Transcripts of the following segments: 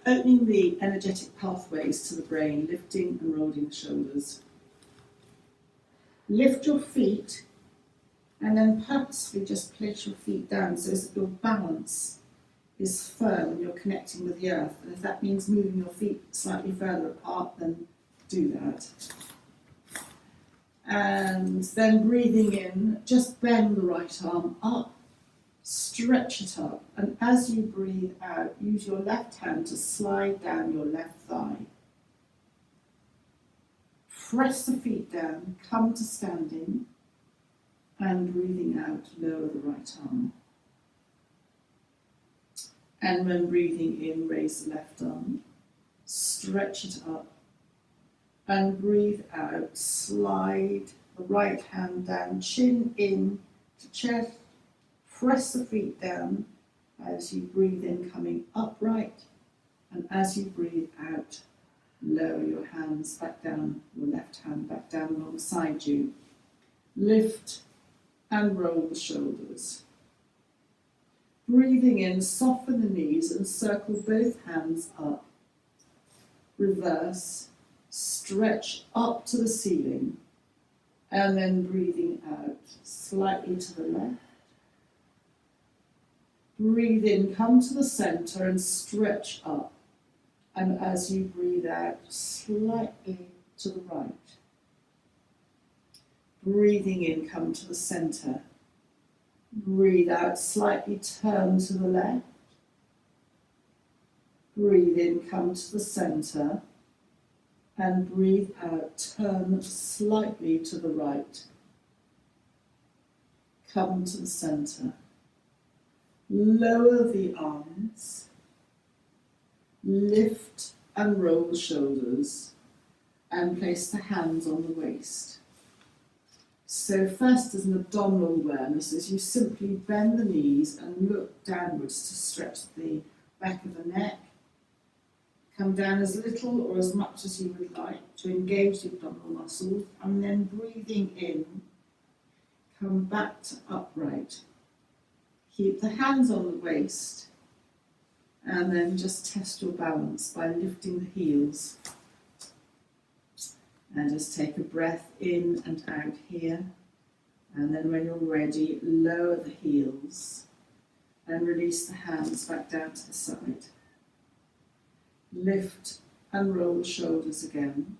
Opening the energetic pathways to the brain, lifting and rolling the shoulders. Lift your feet and then purposefully just place your feet down so that your balance is firm and you're connecting with the earth. And if that means moving your feet slightly further apart, then do that. And then breathing in, just bend the right arm up, stretch it up, and as you breathe out, use your left hand to slide down your left thigh. Press the feet down, come to standing, and breathing out, lower the right arm. And when breathing in, raise the left arm, stretch it up, and breathe out, slide the right hand down, chin in to chest, press the feet down as you breathe in, coming upright, and as you breathe out, lower your hands back down, your left hand back down alongside you. Lift and roll the shoulders. Breathing in, soften the knees and circle both hands up. Reverse, stretch up to the ceiling, and then breathing out, slightly to the left. Breathe in, come to the center and stretch up. And as you breathe out, slightly to the right. Breathing in, come to the center. Breathe out, slightly turn to the left. Breathe in, come to the center. And breathe out, turn slightly to the right. Come to the center. Lower the arms. Lift and roll the shoulders. And place the hands on the waist. So first as an abdominal awareness, as you simply bend the knees and look downwards to stretch the back of the neck. Come down as little or as much as you would like to engage the abdominal muscles, and then breathing in, come back to upright. Keep the hands on the waist, and then just test your balance by lifting the heels. And just take a breath in and out here, and then when you're ready, lower the heels and release the hands back down to the side. Lift and roll the shoulders again,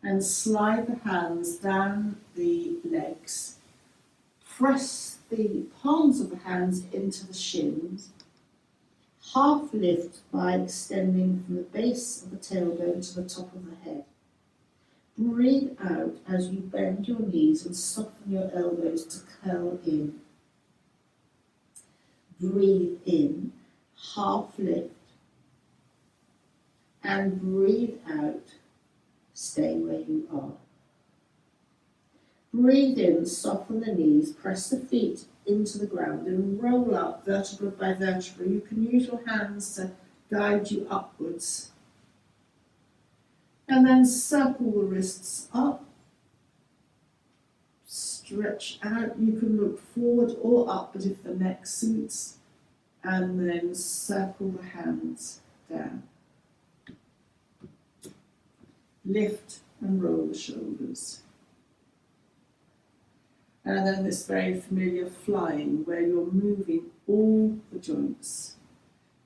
and slide the hands down the legs. Press the palms of the hands into the shins. Half lift by extending from the base of the tailbone to the top of the head. Breathe out as you bend your knees and soften your elbows to curl in. Breathe in, half lift, and breathe out, stay where you are. Breathe in, soften the knees, press the feet into the ground and roll up vertebra by vertebra. You can use your hands to guide you upwards. And then circle the wrists up, stretch out. You can look forward or up, but if the neck suits, and then circle the hands down. Lift and roll the shoulders. And then this very familiar flying, where you're moving all the joints.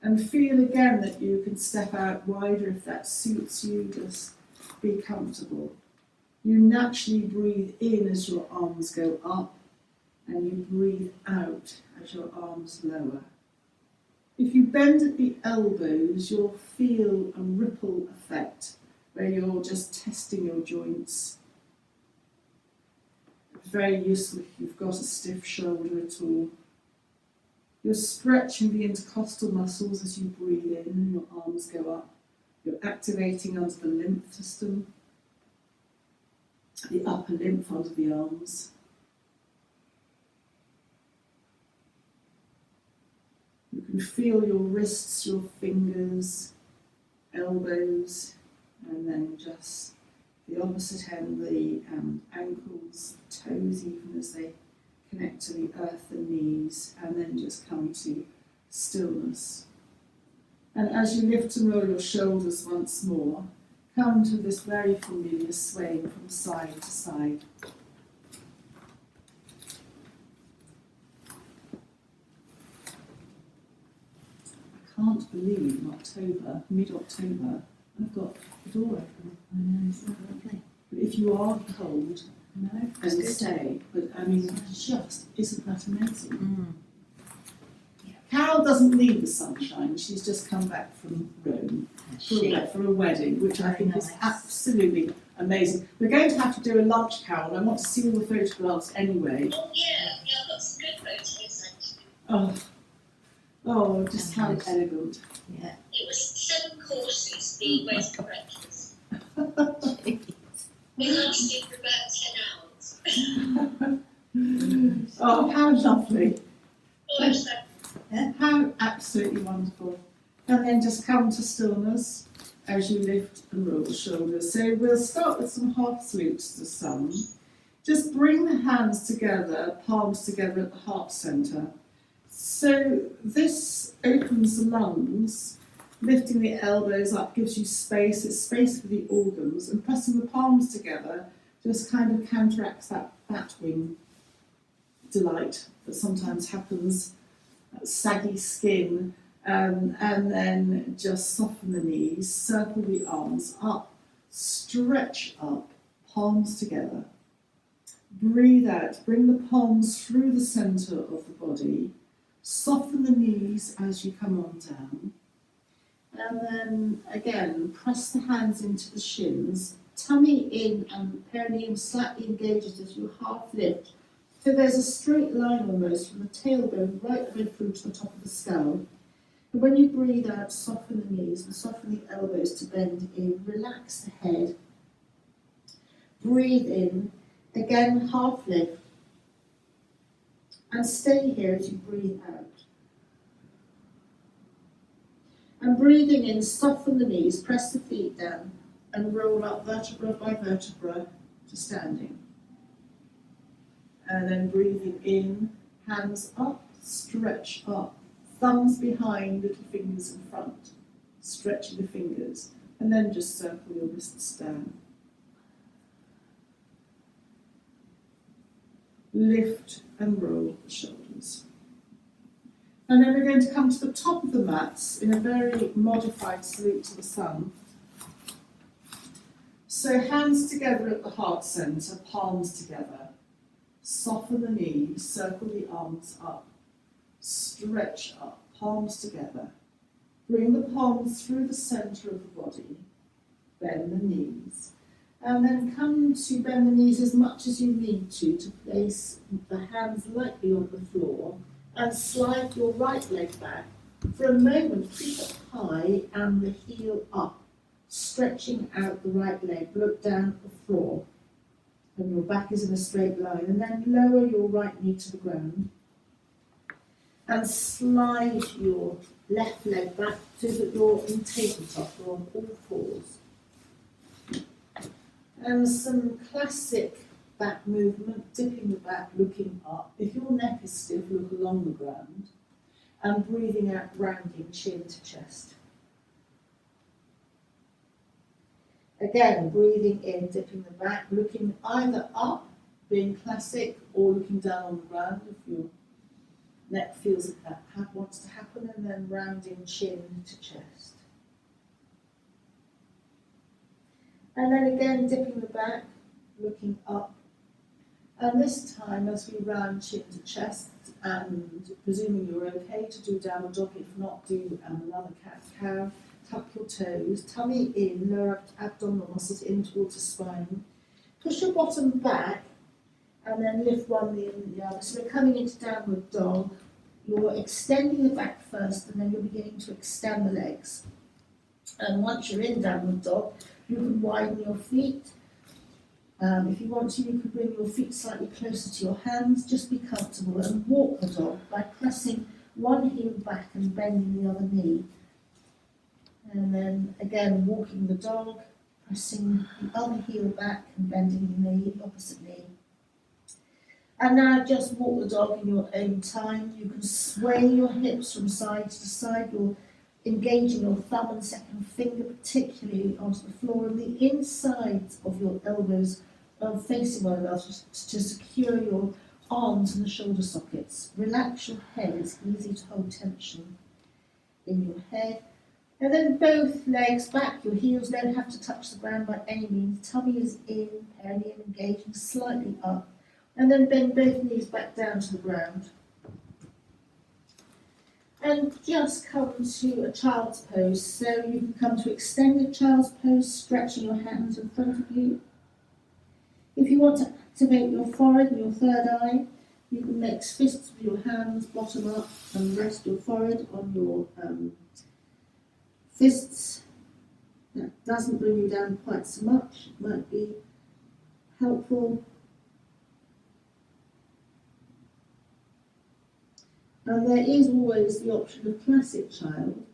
And feel again that you can step out wider if that suits you, just be comfortable. You naturally breathe in as your arms go up, and you breathe out as your arms lower. If you bend at the elbows, you'll feel a ripple effect, where you're just testing your joints. Very useful if you've got a stiff shoulder at all. You're stretching the intercostal muscles as you breathe in and your arms go up. You're activating under the lymph system, the upper lymph under the arms. You can feel your wrists, your fingers, elbows, and then just the opposite end, the ankles, toes, even as they connect to the earth and knees, and then just come to stillness. And as you lift and roll your shoulders once more, come to this very familiar swaying from side to side. I can't believe in October, mid-October, I've got the door open. I know, isn't that lovely? But if you are cold, No, and stay, but I mean, just isn't that amazing? Carol doesn't need the sunshine, she's just come back from Rome for a wedding, which I think is absolutely amazing. We're going to have to do a lunch, Carol, I want to see all the photographs anyway. Oh yeah, I've got some good photos actually. Oh, just how elegant. Yeah. It was 7 courses being waited for breakfast. It lasted for about 10 hours. Oh, how lovely. Oh, so How absolutely wonderful. And then just come to stillness as you lift and roll the shoulders. So we'll start with some half salutes to the sun. Just bring the hands together, palms together at the heart centre. So this opens the lungs, lifting the elbows up gives you space, it's space for the organs, and pressing the palms together just kind of counteracts that bat wing delight that sometimes happens, that saggy skin, and then just soften the knees, circle the arms up, stretch up, palms together. Breathe out, bring the palms through the centre of the body, soften the knees as you come on down, and then again press the hands into the shins, tummy in and perineum slightly engages as you half lift. So there's a straight line almost from the tailbone right the way through to the top of the skull. And when you breathe out, soften the knees and soften the elbows to bend in, relax the head. Breathe in, again half lift. And stay here as you breathe out. And breathing in, soften the knees, press the feet down, and roll up vertebra by vertebra to standing. And then breathing in, hands up, stretch up, thumbs behind, little fingers in front, stretching the fingers, and then just circle your wrists down. Lift and roll the shoulders. And then we're going to come to the top of the mats in a very modified salute to the sun. So hands together at the heart centre, palms together. Soften the knees, circle the arms up, stretch up, palms together. Bring the palms through the centre of the body, bend the knees. And then come to bend the knees as much as you need to place the hands lightly on the floor and slide your right leg back. For a moment, keep it high and the heel up, stretching out the right leg. Look down at the floor and your back is in a straight line. And then lower your right knee to the ground and slide your left leg back so that you're in tabletop or on all fours. And some classic back movement, dipping the back, looking up. If your neck is stiff, look along the ground. And breathing out, rounding chin to chest. Again, breathing in, dipping the back, looking either up, being classic, or looking down on the ground if your neck feels that wants to happen, and then rounding chin to chest. And then again, dipping the back, looking up. And this time, as we round chin to chest, and presuming you're okay to do downward dog, if not, do another cat-cow. Tuck your toes, tummy in, lower abdominal muscles in towards the spine. Push your bottom back, and then lift one knee and the other. So we're coming into downward dog. You're extending the back first, and then you're beginning to extend the legs. And once you're in downward dog, you can widen your feet. If you want to, you can bring your feet slightly closer to your hands. Just be comfortable and walk the dog by pressing one heel back and bending the other knee. And then again, walking the dog, pressing the other heel back and bending the knee, opposite knee. And now just walk the dog in your own time. You can sway your hips from side to side. Your engaging your thumb and second finger particularly onto the floor, and the insides of your elbows are facing one another to secure your arms and the shoulder sockets. Relax your head, it's easy to hold tension in your head. And then both legs back, your heels don't have to touch the ground by any means. Tummy is in, perineum engaging slightly up. And then bend both knees back down to the ground. And just come to a child's pose. So you can come to extended child's pose, stretching your hands in front of you. If you want to activate your forehead and your third eye, you can make fists with your hands, bottom up, and rest your forehead on your fists. That doesn't bring you down quite so much. It might be helpful. And there is always the option of classic child,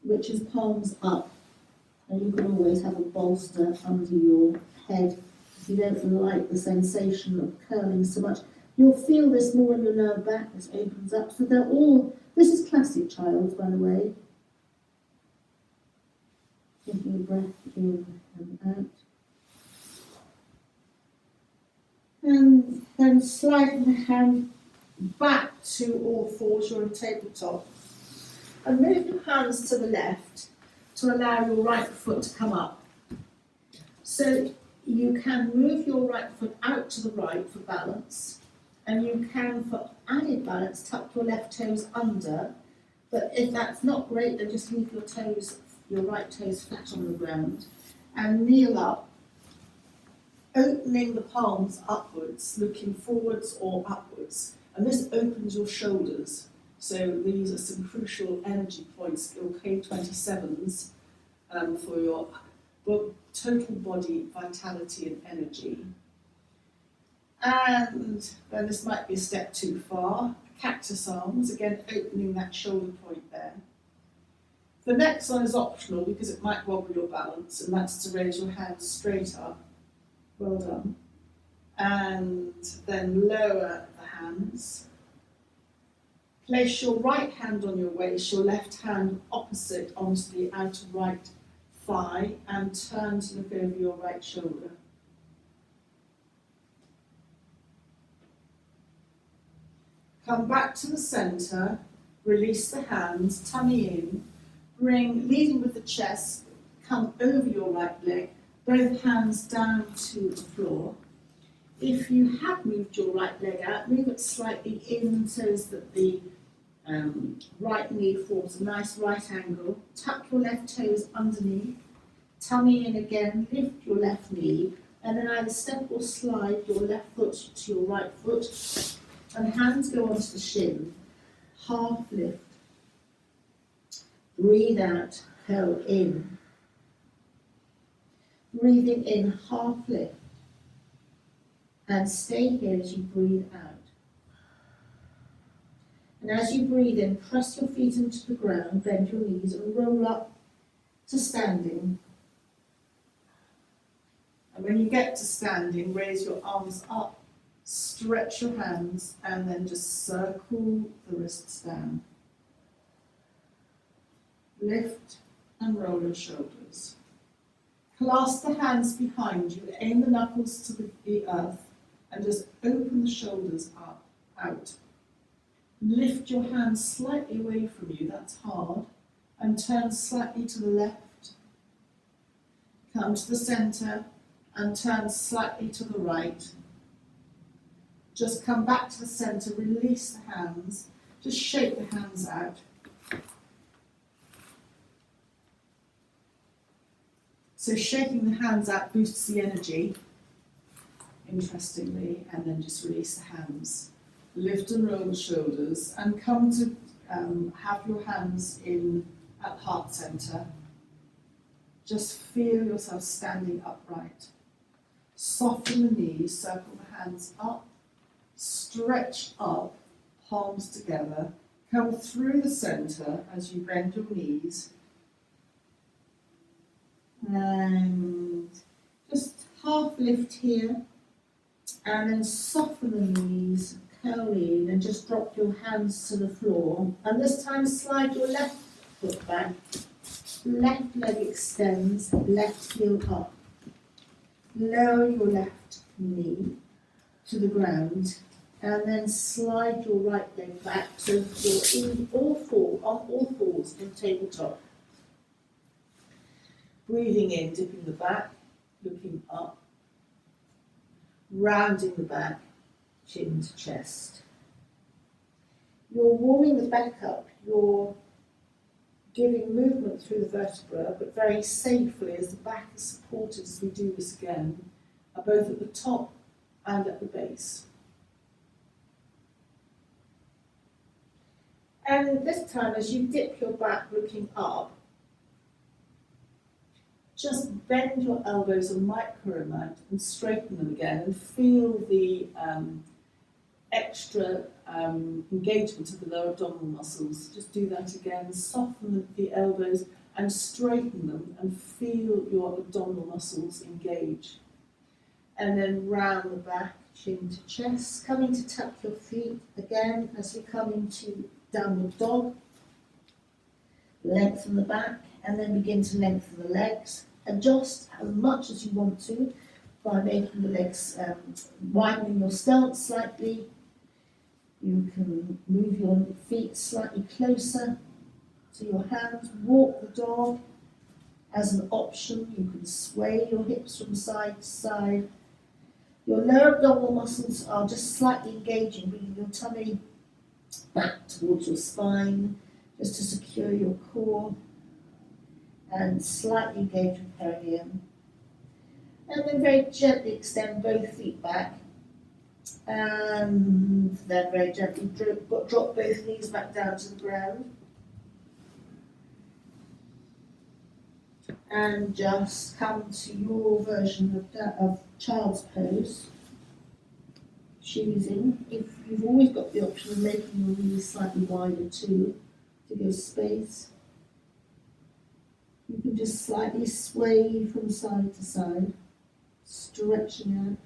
which is palms up. And you can always have a bolster under your head if you don't like the sensation of curling so much. You'll feel this more in your lower back as it opens up. So they're all, this is classic child, by the way. Taking a breath in and out. And then sliding the hand back to all fours, you're on tabletop. And move your hands to the left to allow your right foot to come up. So you can move your right foot out to the right for balance, and you can, for added balance, tuck your left toes under. But if that's not great, then just leave your right toes flat on the ground, and kneel up, opening the palms upwards, looking forwards or upwards. And this opens your shoulders. So these are some crucial energy points, your K27s, for your total body vitality and energy. And then this might be a step too far. Cactus arms, again opening that shoulder point there. The next one is optional because it might wobble your balance, and that's to raise your hands straight up. Well done. And then lower the hands. Place your right hand on your waist, your left hand opposite onto the outer right thigh, and turn to look over your right shoulder. Come back to the centre, release the hands, tummy in, leading with the chest, come over your right leg, both hands down to the floor. If you have moved your right leg out, move it slightly in so that the right knee forms a nice right angle. Tuck your left toes underneath, tummy in again, lift your left knee, and then either step or slide your left foot to your right foot, and hands go onto the shin. Half lift. Breathe out, curl in. Breathing in, half lift. And stay here as you breathe out. And as you breathe in, press your feet into the ground, bend your knees and roll up to standing. And when you get to standing, raise your arms up, stretch your hands, and then just circle the wrists down. Lift and roll your shoulders. Clasp the hands behind you, aim the knuckles to the earth, and just open the shoulders up, out. Lift your hands slightly away from you, that's hard, and turn slightly to the left. Come to the centre and turn slightly to the right. Just come back to the centre, release the hands, just shake the hands out. So shaking the hands out boosts the energy, interestingly, and then just release the hands. Lift and roll the shoulders and come to have your hands in at heart centre. Just feel yourself standing upright. Soften the knees, circle the hands up, stretch up, palms together. Come through the centre as you bend your knees. And just half lift here, and then soften the knees, curl in, and just drop your hands to the floor. And this time slide your left foot back. Left leg extends, left heel up. Lower your left knee to the ground and then slide your right leg back so that you're on all fours in tabletop. Breathing in, dipping the back, looking up, rounding the back, chin to chest. You're warming the back up, you're giving movement through the vertebra, but very safely as the back is supported as we do this again, both at the top and at the base. And this time, as you dip your back looking up, just bend your elbows a micro amount and straighten them again and feel the extra engagement of the lower abdominal muscles. Just do that again, soften the elbows and straighten them and feel your abdominal muscles engage. And then round the back, chin to chest, coming to tap your feet again as we come into downward dog. Lengthen the back and then begin to lengthen the legs. Adjust as much as you want to by making the legs, widening your stance slightly. You can move your feet slightly closer to your hands. Walk the dog as an option. You can sway your hips from side to side. Your lower abdominal muscles are just slightly engaging, bringing your tummy back towards your spine, just to secure your core, and slightly engage your perineum. And then very gently extend both feet back, and then very gently drop both knees back down to the ground. And just come to your version of child's pose, choosing, if you've always got the option of making your knees slightly wider too, to give space. You can just slightly sway from side to side, stretching out.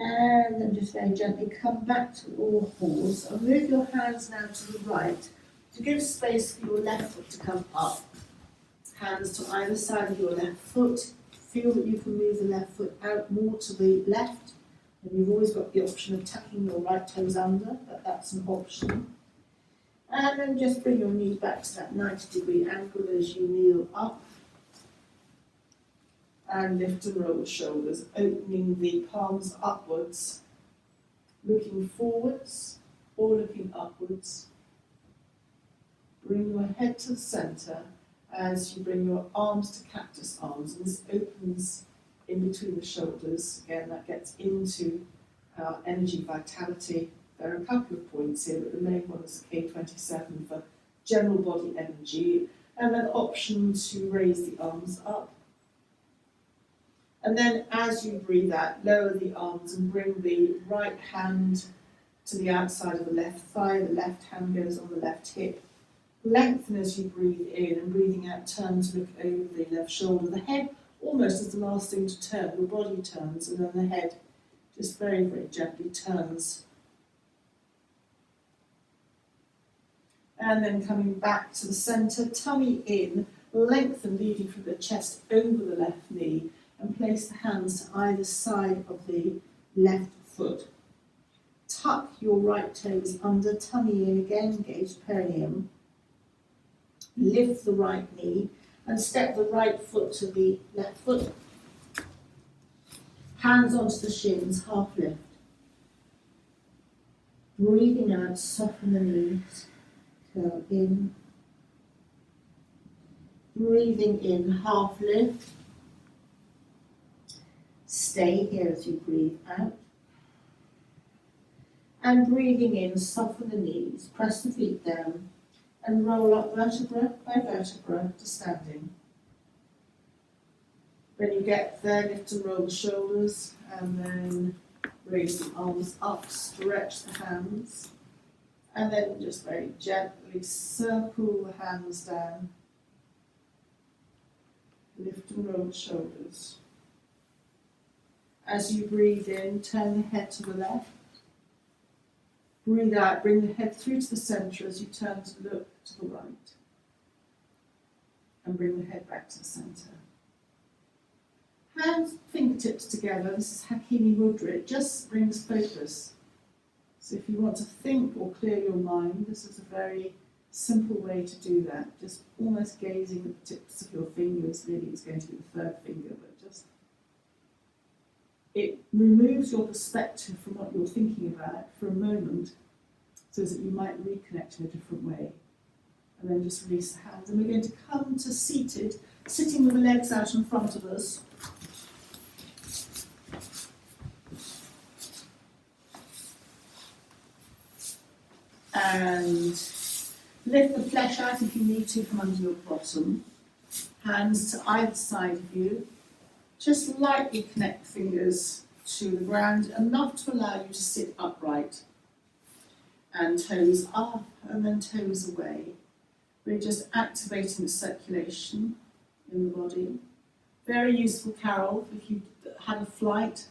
And then just very gently come back to all fours and move your hands now to the right to give space for your left foot to come up. Hands to either side of your left foot. Feel that you can move the left foot out more to the left. And you've always got the option of tucking your right toes under, but that's an option. And then just bring your knee back to that 90-degree angle as you kneel up. And lift and roll the shoulders, opening the palms upwards, looking forwards or looking upwards. Bring your head to the centre as you bring your arms to cactus arms, and this opens in between the shoulders. Again, that gets into our energy vitality. There are a couple of points here, but the main one is K27 for general body energy, and an option to raise the arms up. And then as you breathe out, lower the arms and bring the right hand to the outside of the left thigh, the left hand goes on the left hip. Lengthen as you breathe in, and breathing out, turn to look over the left shoulder. The head almost is the last thing to turn. Your body turns, and then the head just very, very gently turns. And then coming back to the centre, tummy in, lengthen, leading from the chest over the left knee, and place the hands to either side of the left foot. Tuck your right toes under, tummy in again, engage the perineum. Lift the right knee and step the right foot to the left foot. Hands onto the shins, half lift. Breathing out, soften the knees, curl in. Breathing in, half lift. Stay here as you breathe out. And breathing in, soften the knees, press the feet down, and roll up vertebra by vertebra to standing. When you get there, lift and roll the shoulders, and then raise the arms up, stretch the hands, and then just very gently circle the hands down. Lift and roll the shoulders. As you breathe in, turn the head to the left. Breathe out, bring the head through to the centre as you turn to look to the right. and bring the head back to the centre. Hands, fingertips together, this is Hakini Mudra, it just brings focus. So if you want to think or clear your mind, this is a very simple way to do that. Just almost gazing at the tips of your fingers, really is going to be the third finger, but just, it removes your perspective from what you're thinking about for a moment, so that you might reconnect in a different way. And then just release the hands. And we're going to come to seated, sitting with the legs out in front of us. And lift the flesh out if you need to from under your bottom. Hands to either side of you. Just lightly connect the fingers to the ground, enough to allow you to sit upright. And toes up and then toes away. We're just activating the circulation in the body. Very useful, Carol, if you had a flight,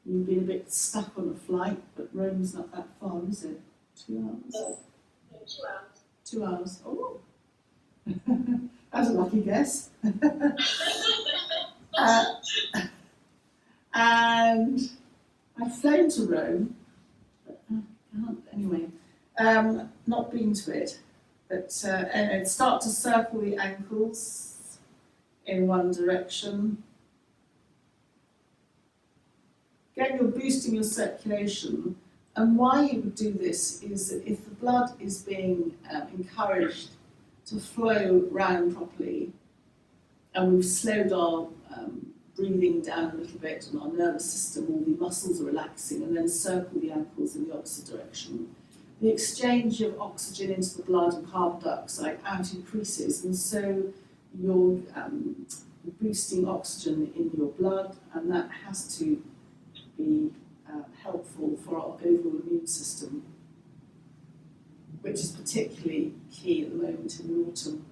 you've been a bit stuck on a flight, but Rome's not that far, is it? 2 hours? No, 2 hours. 2 hours. Oh, that was a lucky guess. And I've flown to Rome, but anyway, not been to it. But anyway, start to circle the ankles in one direction. Again, you're boosting your circulation. And why you would do this is that if the blood is being encouraged to flow round properly, and we've slowed our breathing down a little bit and our nervous system, all the muscles are relaxing, and then circle the ankles in the opposite direction, the exchange of oxygen into the blood and carbon dioxide out increases, and so you're boosting oxygen in your blood, and that has to be helpful for our overall immune system, which is particularly key at the moment in the autumn.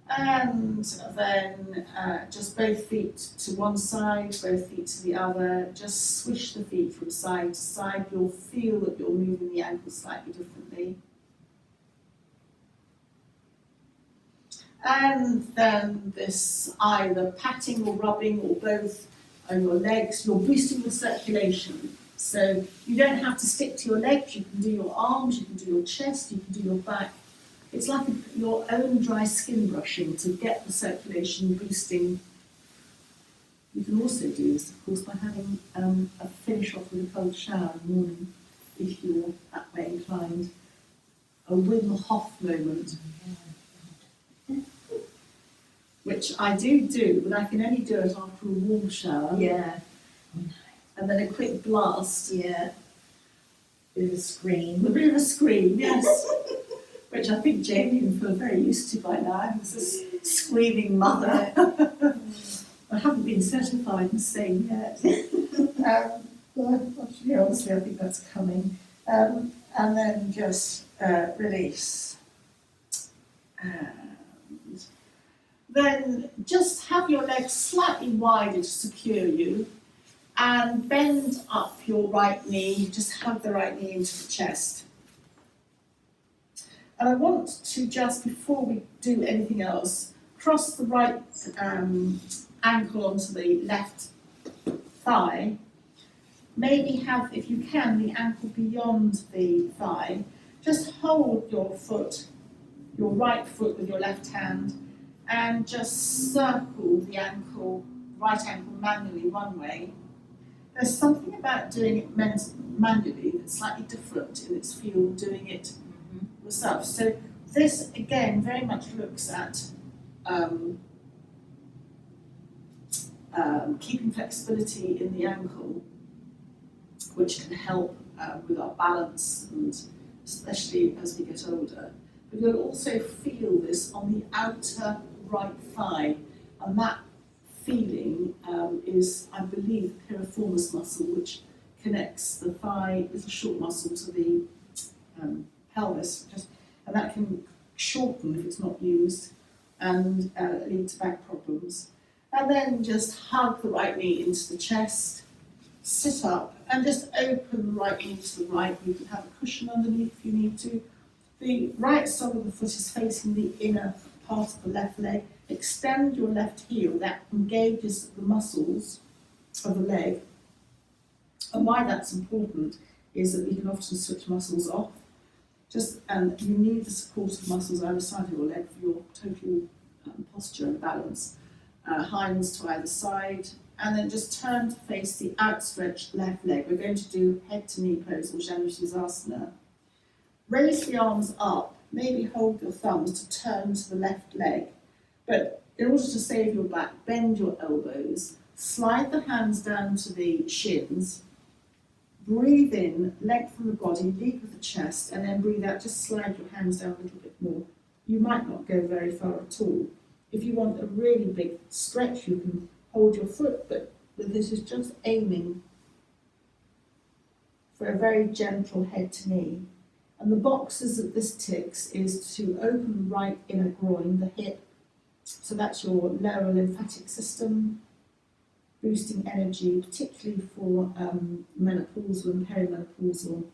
And then just both feet to one side, both feet to the other. Just swish the feet from side to side. You'll feel that you're moving the ankles slightly differently. And then this either patting or rubbing or both on your legs. You're boosting the circulation. So you don't have to stick to your legs. You can do your arms, you can do your chest, you can do your back. It's like your own dry skin brushing to get the circulation boosting. You can also do this, of course, by having a finish off with a cold shower in the morning, if you're that way inclined. A Wim Hof moment, which I do, but I can only do it after a warm shower. Yeah. And then a quick blast. Yeah. Bit of a A scream. bit of a scream, yes. Which I think Jamie will feel very used to by now. It's a screaming mother. I haven't been certified in saying yet. Obviously, I think that's coming. And then just release. And then just have your legs slightly wider to secure you. And bend up your right knee. Just hug the right knee into the chest. And I want to just, before we do anything else, cross the right ankle onto the left thigh. Maybe have, if you can, the ankle beyond the thigh. Just hold your foot, your right foot with your left hand, and just circle the ankle, right ankle manually one way. There's something about doing it manually that's slightly different in its feel, doing it yourself. So this again very much looks at keeping flexibility in the ankle, which can help with our balance, and especially as we get older. But you'll also feel this on the outer right thigh, and that feeling is, I believe, the piriformis muscle, which connects the thigh, little short muscle, to the pelvis, and that can shorten if it's not used and lead to back problems. And then just hug the right knee into the chest, sit up and just open the right knee to the right. You can have a cushion underneath if you need to. The right sole of the foot is facing the inner part of the left leg. Extend your left heel, that engages the muscles of the leg. And why that's important is that we can often switch muscles off. And you need the supportive muscles either side of your leg for your total posture and balance. Hinds to either side, and then just turn to face the outstretched left leg. We're going to do head to knee pose or Janu Sirsasana. Raise the arms up, maybe hold your thumbs to turn to the left leg, but in order to save your back, bend your elbows, slide the hands down to the shins, breathe in, lengthen the body, lead with the chest, and then breathe out, just slide your hands down a little bit more. You might not go very far at all. If you want a really big stretch, you can hold your foot, but this is just aiming for a very gentle head to knee. And the boxes that this ticks is to open the right inner groin, the hip, so that's your lower lymphatic system, boosting energy, particularly for menopausal and perimenopausal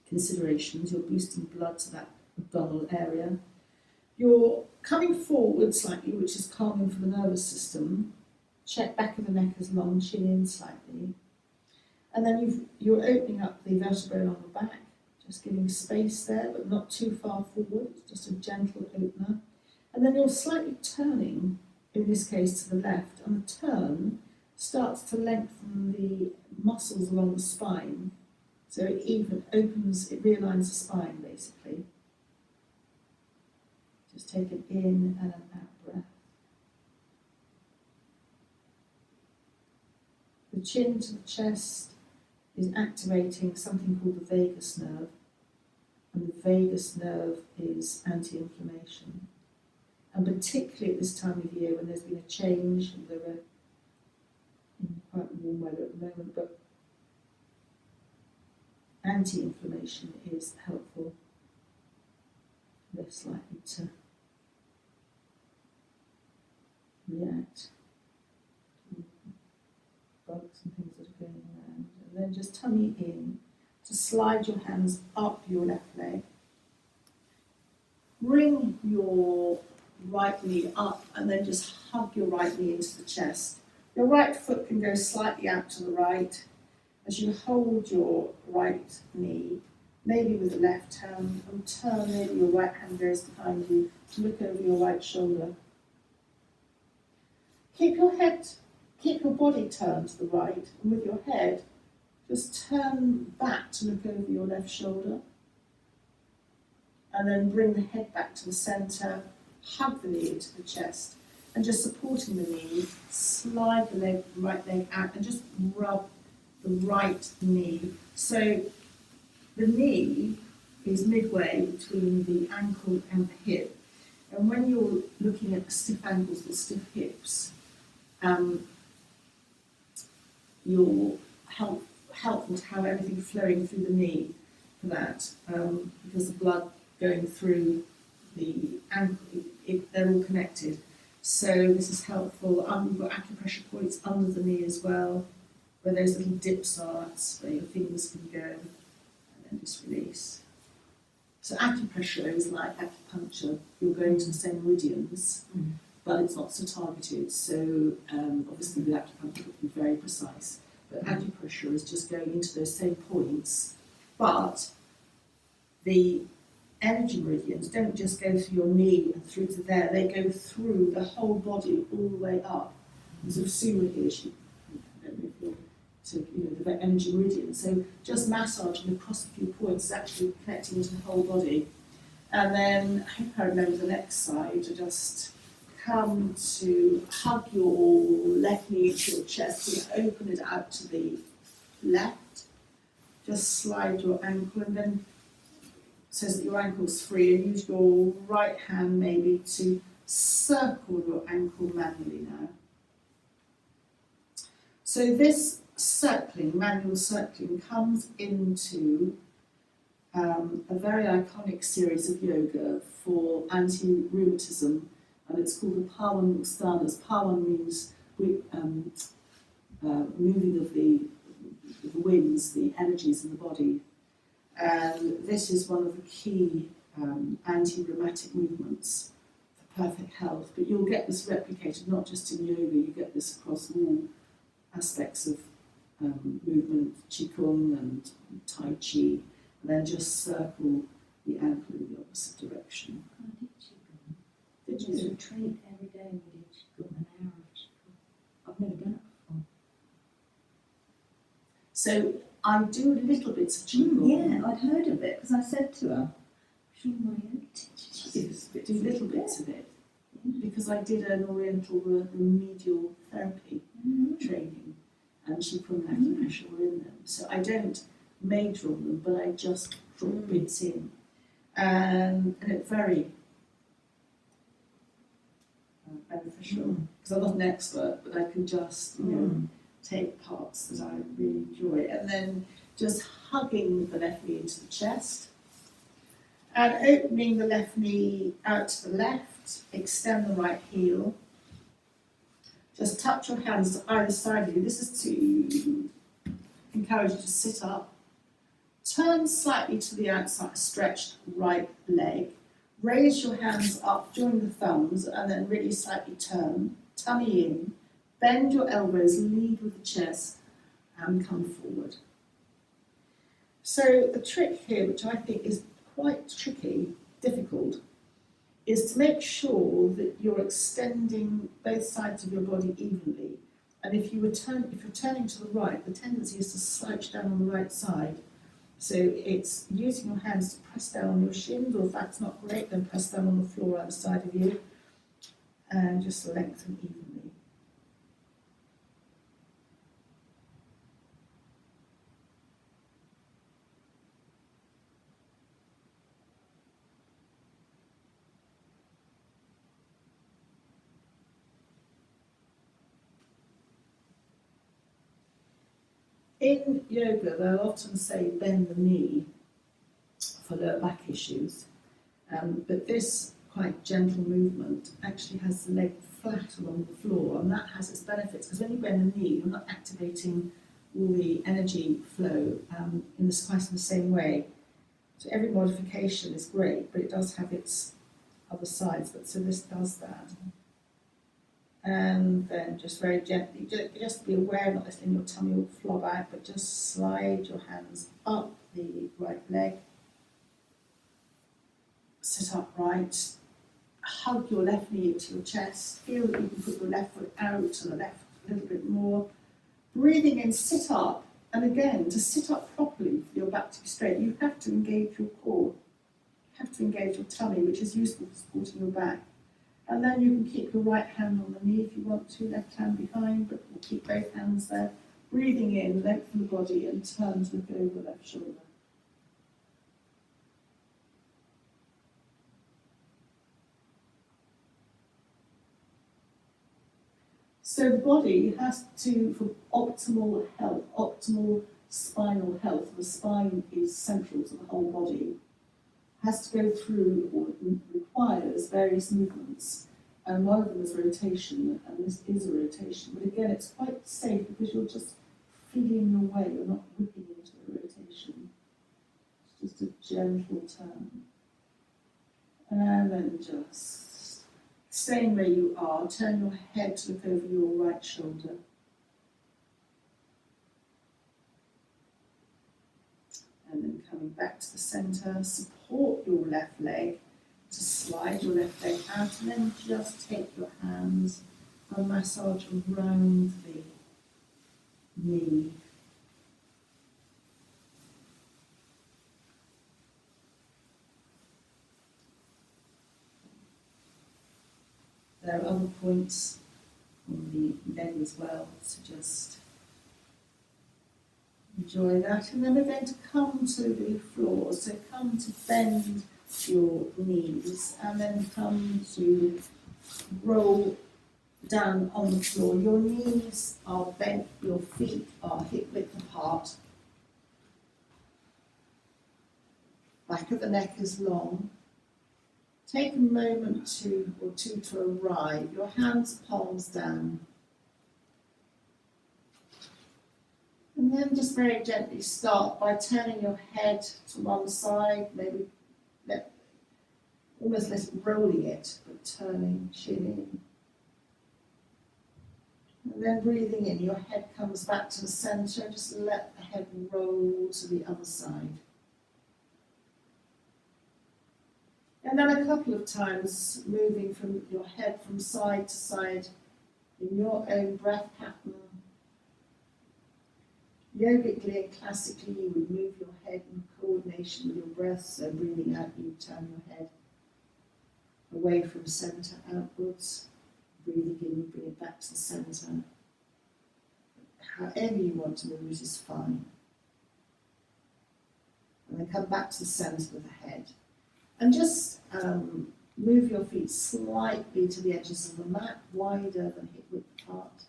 considerations. You're boosting blood to that abdominal area. You're coming forward slightly, which is calming for the nervous system. Check back of the neck as long, chin in slightly. And then you're opening up the vertebrae along the back, just giving space there, but not too far forward, just a gentle opener. And then you're slightly turning, in this case to the left, and the turn starts to lengthen the muscles along the spine. So it even opens, it realigns the spine basically. Just take an in and an out breath. The chin to the chest is activating something called the vagus nerve, and the vagus nerve is anti-inflammation. And particularly at this time of year when there's been a change, and we're in quite warm weather at the moment, but anti-inflammation is helpful. Less likely to react to bugs and things that are going around. And then just tummy in to slide your hands up your left leg. Bring your right knee up and then just hug your right knee into the chest. Your right foot can go slightly out to the right as you hold your right knee, maybe with the left hand, and turn, maybe your right hand goes behind you to look over your right shoulder. Keep your body turned to the right, and with your head, just turn back to look over your left shoulder. And then bring the head back to the centre, hug the knee into the chest, and just supporting the knee, slide the right leg out and just rub the right knee. So the knee is midway between the ankle and the hip. And when you're looking at stiff ankles or stiff hips, you're helpful to have everything flowing through the knee for that, because the blood going through the ankle, they're all connected. So this is helpful. We've got acupressure points under the knee as well, where those little dips are, that's where your fingers can go, and then just release. So acupressure is like acupuncture. You're going to the same meridians, but it's not so targeted. So obviously with acupuncture it can be very precise. But acupressure is just going into those same points, but the energy meridians don't just go through your knee and through to there, they go through the whole body all the way up. There's a Suma here, I don't know if you're to, the energy meridian. So just massaging across a few points is actually connecting to the whole body. And then, I hope I remember the next side, to just come to hug your left knee to your chest, and open it out to the left. Just slide your ankle, and then so that your ankle's free, and use your right hand maybe to circle your ankle manually now. So this circling, manual circling, comes into a very iconic series of yoga for anti-rheumatism, and it's called the Pawan Mustanas. Pawan means moving of the winds, the energies in the body. And this is one of the key anti-rheumatic movements perfect health, but you'll get this replicated not just in yoga, you get this across all aspects of movement, qigong and tai chi, and then just circle the ankle in the opposite direction. I did Qigong. Did It was a you? retreat every day. We did Qigong, an hour of Qigong. I've never done it before. So I do little bits of qigong. Yeah, I'd heard of it because I said to her, I'm sure my own teacher I do little bits of it because I did an Oriental remedial therapy training, and Qigong and acupressure were in them. So I don't major on them, but I just drop bits in, and it's very beneficial because I'm not an expert, but I can just take parts that I really enjoy, and then just hugging the left knee into the chest and opening the left knee out to the left, extend the right heel. Just touch your hands to either side of you. This is to encourage you to sit up. Turn slightly to the outside, stretched right leg. Raise your hands up, join the thumbs, and then really slightly turn, tummy in. Bend your elbows, lead with the chest, and come forward. So the trick here, which I think is quite tricky, difficult, is to make sure that you're extending both sides of your body evenly. And if you're turning to the right, the tendency is to slouch down on the right side. So it's using your hands to press down on your shins, or if that's not great, then press down on the floor either side of you, and just lengthen evenly. In yoga, they'll often say bend the knee for lower back issues, but this quite gentle movement actually has the leg flat along the floor, and that has its benefits because when you bend the knee, you're not activating all the energy flow in the same way. So every modification is great, but it does have its other sides. But so this does that. And then just very gently, just be aware not letting your tummy all flop out, but just slide your hands up the right leg. Sit upright. Hug your left knee into your chest. Feel that you can put your left foot out to the left a little bit more. Breathing in, sit up. And again, to sit up properly for your back to be straight, you have to engage your core. You have to engage your tummy, which is useful for supporting your back. And then you can keep your right hand on the knee if you want to, left hand behind, but we'll keep both hands there. Breathing in, lengthen the body and turn to look over the left shoulder. So the body has to, for optimal health, optimal spinal health, the spine is central to the whole body, has to go through, or requires various movements, and one of them is rotation, and this is a rotation. But again, it's quite safe because you're just feeling your way, you're not whipping into the rotation. It's just a gentle turn. And then just staying where you are, turn your head to look over your right shoulder. And then coming back to the centre, support your left leg to slide your left leg out, and then just take your hands and massage around the knee. There are other points on the leg as well, so just enjoy that. And then we're going to come to the floor, so come to bend your knees and then come to roll down on the floor. Your knees are bent, your feet are hip width apart. Back of the neck is long. Take a moment or two to arrive. Your hands, palms down. And then just very gently start by turning your head to one side, maybe almost rolling it, but turning, chin in. And then breathing in, your head comes back to the centre, just let the head roll to the other side. And then a couple of times moving from your head from side to side in your own breath pattern. Yogically and classically, you would move your head in coordination with your breath, so breathing out, you turn your head away from centre outwards. Breathing in, you bring it back to the centre. However you want to move it is fine. And then come back to the centre of the head. And just move your feet slightly to the edges of the mat, wider than hip width apart.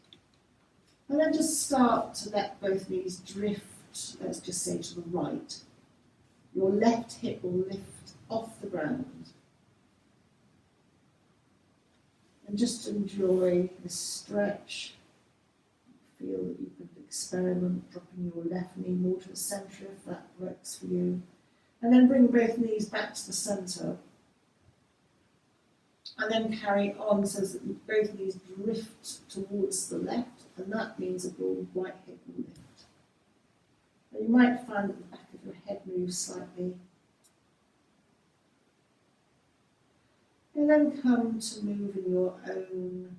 And then just start to let both knees drift, let's just say to the right. Your left hip will lift off the ground. And just enjoy this stretch. Feel that you could experiment dropping your left knee more to the centre if that works for you. And then bring both knees back to the centre. And then carry on so that both knees drift towards the left, and that means that your right hip will lift. And you might find that the back of your head moves slightly. And then come to move in your own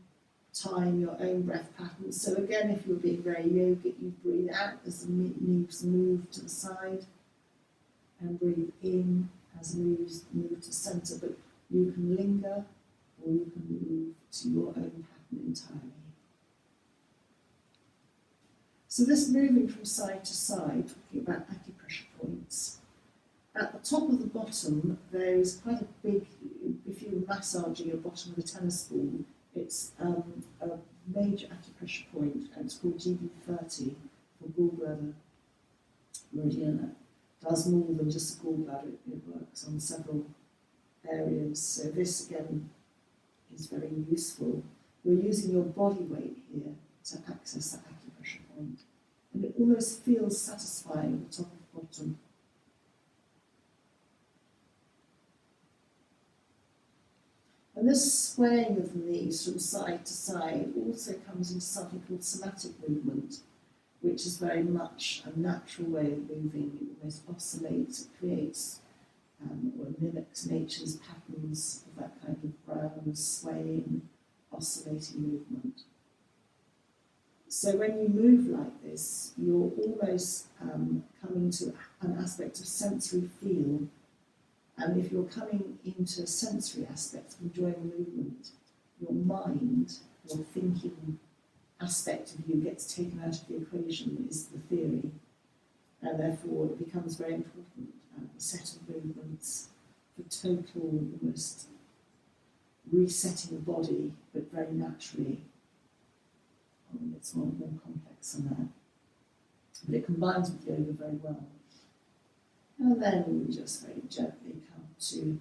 time, your own breath pattern. So again, if you're being very yogic, you breathe out as the knees move to the side, and breathe in as the knees move to the centre, but you can linger or you can move to your own pattern entirely. So this moving from side to side, talking about acupressure points. At the top of the bottom, there is quite a big, if you're massaging your bottom of a tennis ball, it's a major acupressure point, and it's called GB30 for gallbladder meridian. It does more than just a gallbladder, it works on several areas. So this again is very useful. You're using your body weight here to access that acupressure point. And it almost feels satisfying at the top of the bottom. And this swaying of the knees from side to side also comes into something called somatic movement, which is very much a natural way of moving. It almost oscillates, it creates or mimics nature's patterns of that kind of round, swaying, oscillating movement. So when you move like this, you're almost coming to an aspect of sensory feel. And if you're coming into a sensory aspect of enjoying movement, your mind, your thinking aspect of you gets taken out of the equation, is the theory. And therefore it becomes very important, a set of movements for total, almost resetting the body, but very naturally. I mean, it's more complex than that. But it combines with yoga very well. And then we just very gently come to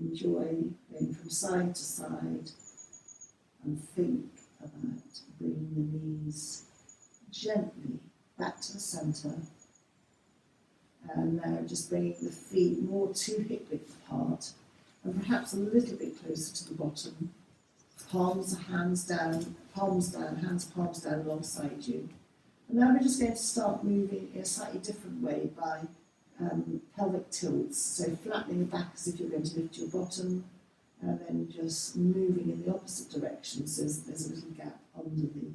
enjoy going from side to side and think about bringing the knees gently back to the centre. And now just bringing the feet more to hip width apart and perhaps a little bit closer to the bottom. Palms down, palms down alongside you. And now we're just going to start moving in a slightly different way by pelvic tilts. So flattening the back as if you're going to lift your bottom, and then just moving in the opposite direction so there's a little gap under the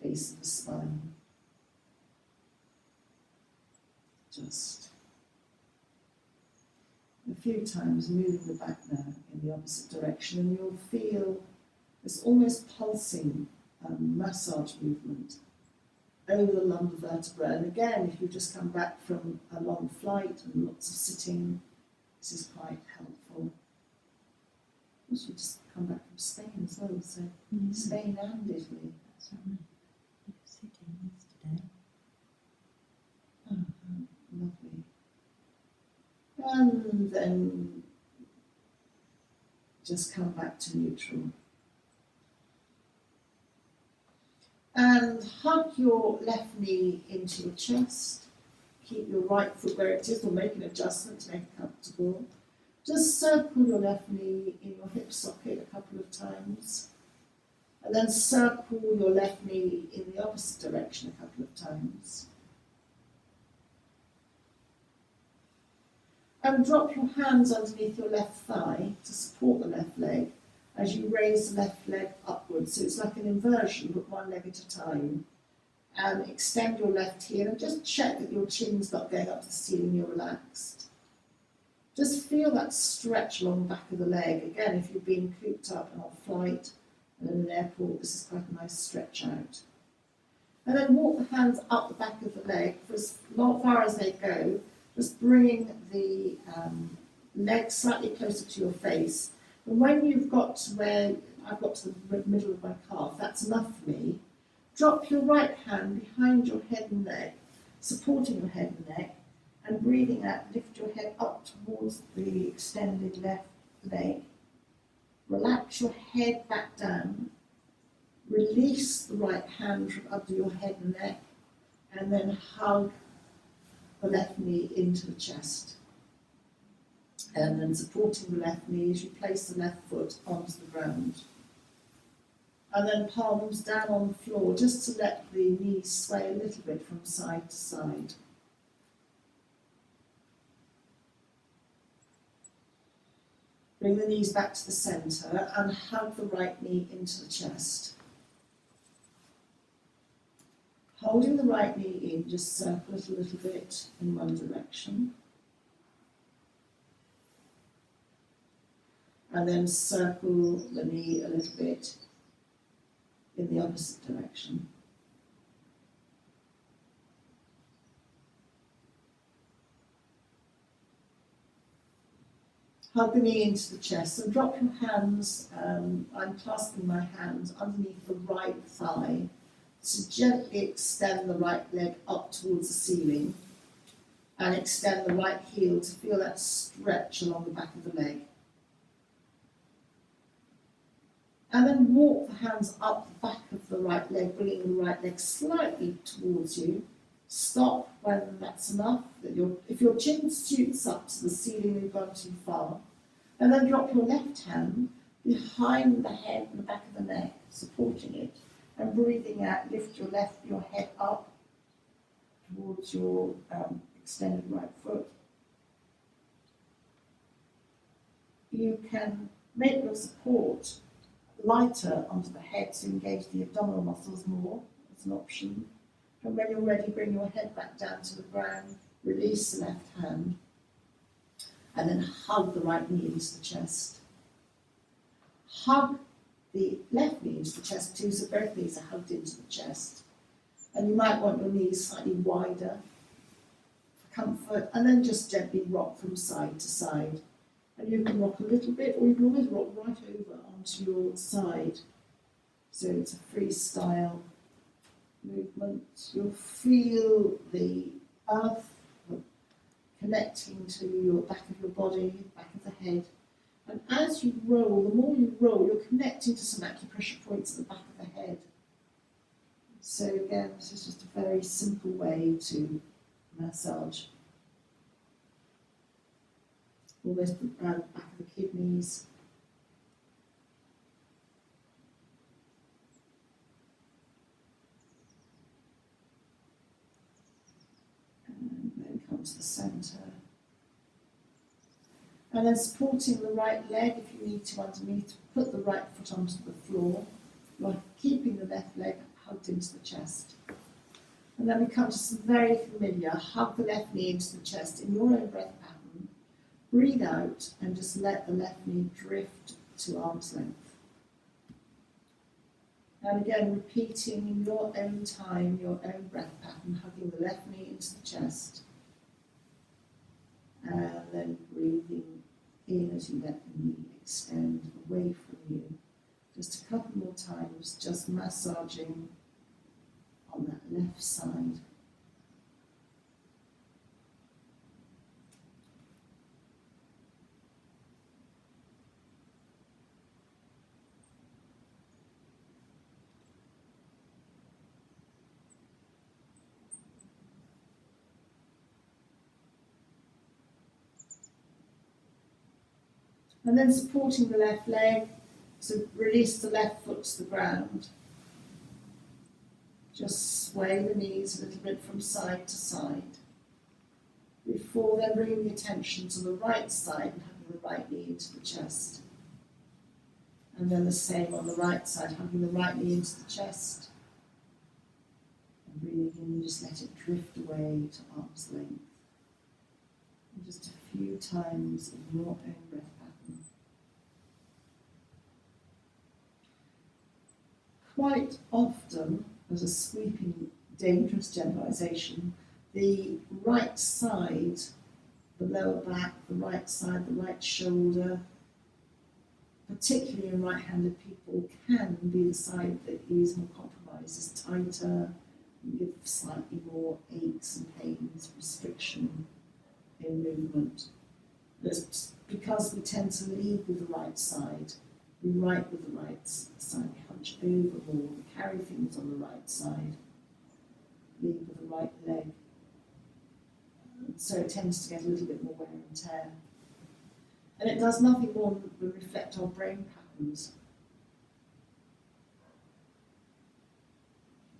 base of the spine. Just a few times moving the back now in the opposite direction, and you'll feel this almost pulsing massage movement over the lumbar vertebra. And again, if you just come back from a long flight and lots of sitting, this is quite helpful. Also, just come back from Spain as well, so Spain and Italy. That's right. Sitting yesterday. Lovely. And then just come back to neutral. And hug your left knee into your chest. Keep your right foot where it is, or make an adjustment to make it comfortable. Just circle your left knee in your hip socket a couple of times. And then circle your left knee in the opposite direction a couple of times. And drop your hands underneath your left thigh to support the left leg as you raise the left leg upwards. So it's like an inversion, but one leg at a time. And extend your left heel and just check that your chin's not going up to the ceiling, you're relaxed. Just feel that stretch along the back of the leg. Again, if you've been cooped up and on flight and in an airport, this is quite a nice stretch out. And then walk the hands up the back of the leg for as far as they go, just bringing the leg slightly closer to your face. And when you've got to where I've got to the middle of my calf, that's enough for me. Drop your right hand behind your head and neck, supporting your head and neck, and breathing out, lift your head up towards the extended left leg. Relax your head back down. Release the right hand from under your head and neck, and then hug the left knee into the chest. And then supporting the left knee as you place the left foot onto the ground. And then palms down on the floor, just to let the knees sway a little bit from side to side. Bring the knees back to the centre and hug the right knee into the chest. Holding the right knee in, just circle it a little bit in one direction. And then circle the knee a little bit in the opposite direction. Hug the knee into the chest and drop your hands, I'm clasping my hands underneath the right thigh to gently extend the right leg up towards the ceiling and extend the right heel to feel that stretch along the back of the leg. And then walk the hands up the back of the right leg, bringing the right leg slightly towards you. Stop when that's enough. If your chin shoots up to the ceiling, you've gone too far. And then drop your left hand behind the head and the back of the neck, supporting it. And breathing out, lift your head up towards your extended right foot. You can make your support lighter onto the head to engage the abdominal muscles more as an option. And when you're ready, bring your head back down to the ground, release the left hand, and then hug the right knee into the chest. Hug the left knee into the chest too, so both knees are hugged into the chest. And you might want your knees slightly wider for comfort, and then just gently rock from side to side. And you can rock a little bit, or you can always rock right over onto your side. So it's a freestyle movement. You'll feel the earth connecting to your back of your body, back of the head. And as you roll, the more you roll, you're connecting to some acupressure points at the back of the head. So again, this is just a very simple way to massage. Almost around the back of the kidneys. And then come to the centre. And then supporting the right leg, if you need to underneath, put the right foot onto the floor. You're keeping the left leg hugged into the chest. And then we come to some very familiar, hug the left knee into the chest in your own breath pattern. Breathe out and just let the left knee drift to arm's length. And again, repeating in your own time, your own breath pattern, hugging the left knee into the chest. And then breathing in as you let the knee extend away from you. Just a couple more times, just massaging on that left side. And then supporting the left leg, so release the left foot to the ground. Just sway the knees a little bit from side to side. Before then bringing the attention to the right side and hugging the right knee into the chest. And then the same on the right side, hugging the right knee into the chest. And breathing in, just let it drift away to arm's length. And just a few times in your own breath pattern. Quite often, as a sweeping, dangerous generalisation, the right side, the lower back, the right side, the right shoulder, particularly in right-handed people, can be the side that is more compromised, is tighter, and give slightly more aches and pains, restriction in movement. That's because we tend to lead with the right side. We write with the right side, we hunch over more, we carry things on the right side, lead with the right leg. So it tends to get a little bit more wear and tear. And it does nothing more than reflect our brain patterns.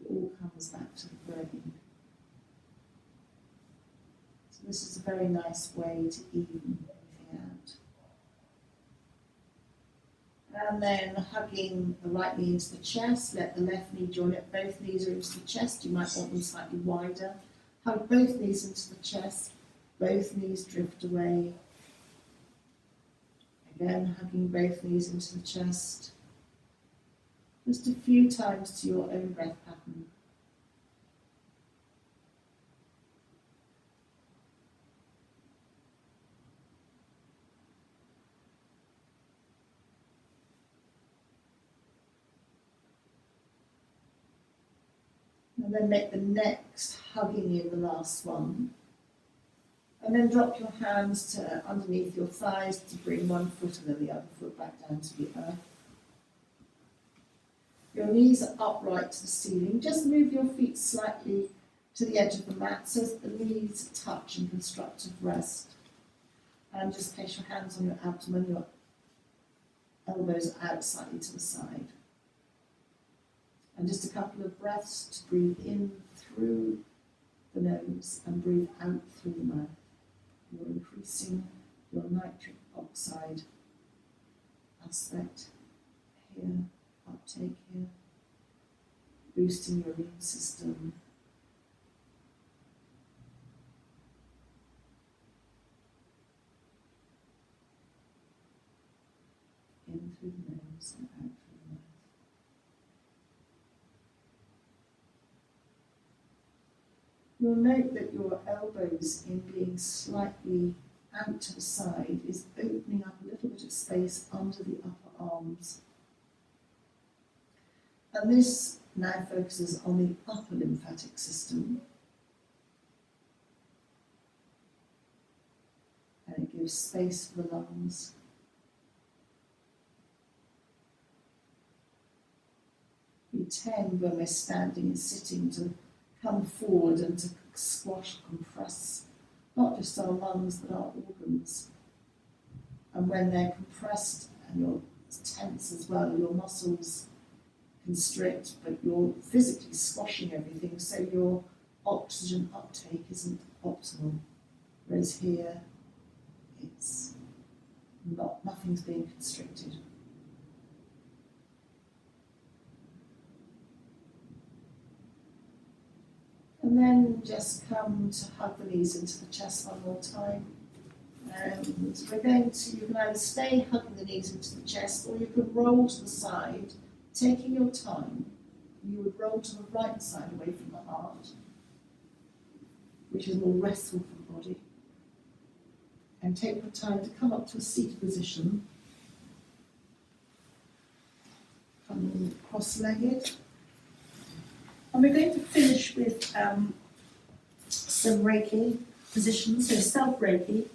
It all comes back to the brain. So this is a very nice way to even everything out. And then hugging the right knee into the chest, let the left knee join it. Both knees are into the chest. You might want them slightly wider. Hug both knees into the chest. Both knees drift away. Again, hugging both knees into the chest. Just a few times to your own breath pattern. And then make the next hugging in the last one. And then drop your hands to underneath your thighs to bring one foot and then the other foot back down to the earth. Your knees are upright to the ceiling. Just move your feet slightly to the edge of the mat so that the knees touch in constructive rest. And just place your hands on your abdomen, your elbows out slightly to the side. And just a couple of breaths to breathe in through the nose and breathe out through the mouth. You're increasing your nitric oxide aspect here, uptake here, boosting your immune system. In through the nose and out through the mouth. You'll note that your elbows, in being slightly out to the side, is opening up a little bit of space under the upper arms. And this now focuses on the upper lymphatic system. And it gives space for the lungs. We tend, when we're standing and sitting, to come forward and to squash, compress, not just our lungs but our organs. And when they're compressed and you're tense as well, your muscles constrict, but you're physically squashing everything, so your oxygen uptake isn't optimal. Whereas here, it's not, nothing's being constricted. And then just come to hug the knees into the chest one more time. And we're going to, you can either stay hugging the knees into the chest, or you can roll to the side, taking your time. You would roll to the right side away from the heart, which is more restful for the body. And take your time to come up to a seated position. Come cross-legged. And we're going to finish with some Reiki positions, so self-Reiki.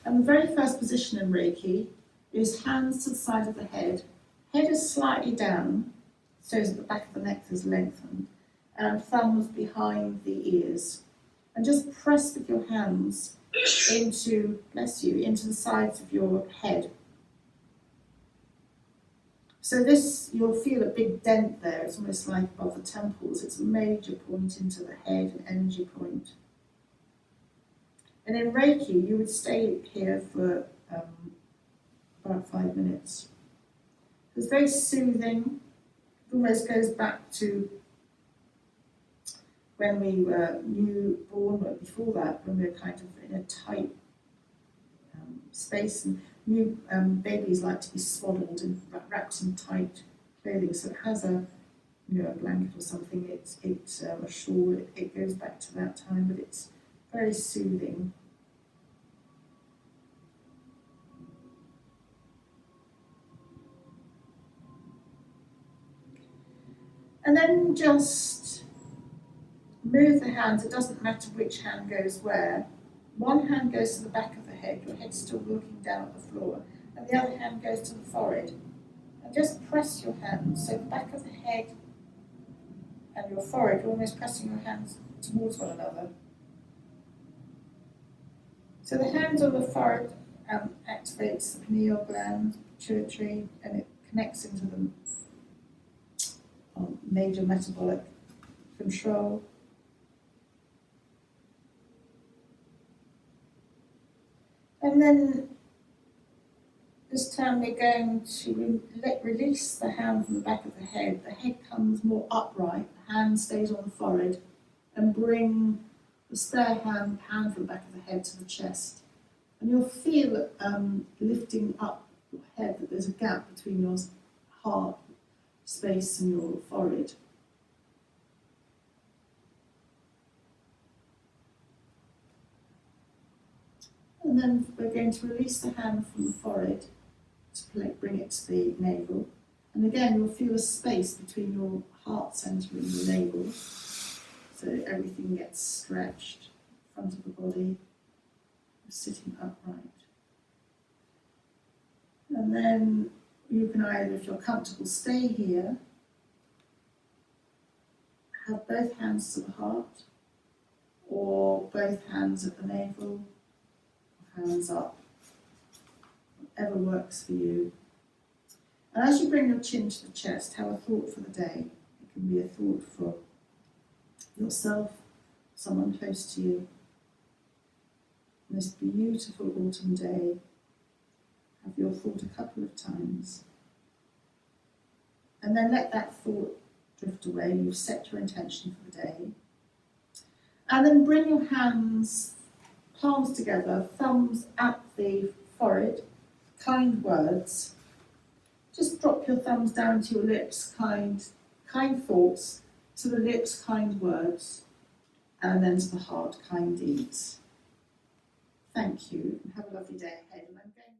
And the very first position in Reiki is hands to the side of the head. Head is slightly down, so that the back of the neck is lengthened, and thumbs behind the ears. And just press with your hands into, bless you, into the sides of your head. So this, you'll feel a big dent there. It's almost like above the temples. It's a major point into the head, an energy point. And in Reiki, you would stay here for about 5 minutes. It's very soothing. It almost goes back to when we were newborn, but before that, when we were kind of in a tight space, and new babies like to be swaddled and wrapped in tight clothing. So it has a blanket or something. It's a shawl. It goes back to that time, but it's very soothing. And then just move the hands. It doesn't matter which hand goes where. One hand goes to the back of the head, your head's still looking down at the floor, and the other hand goes to the forehead. And just press your hands, so the back of the head and your forehead, you're almost pressing your hands towards one another. So the hands on the forehead activates the pineal gland, pituitary, and it connects into the major metabolic control. And then this time we're going to release the hand from the back of the head. The head comes more upright, the hand stays on the forehead, and bring the spare hand from the back of the head to the chest. And you'll feel lifting up your head, that there's a gap between your heart space and your forehead. And then we're going to release the hand from the forehead to bring it to the navel. And again, you'll feel a space between your heart centre and your navel. So everything gets stretched, front of the body, sitting upright. And then you can either, if you're comfortable, stay here, have both hands to the heart, or both hands at the navel, hands up, whatever works for you. And as you bring your chin to the chest, have a thought for the day. It can be a thought for yourself, someone close to you. This beautiful autumn day, have your thought a couple of times. And then let that thought drift away. You've set your intention for the day. And then bring your hands, palms together, thumbs at the forehead, kind words. Just drop your thumbs down to your lips, kind thoughts, to the lips, kind words, and then to the heart, kind deeds. Thank you, and have a lovely day ahead. And I'm going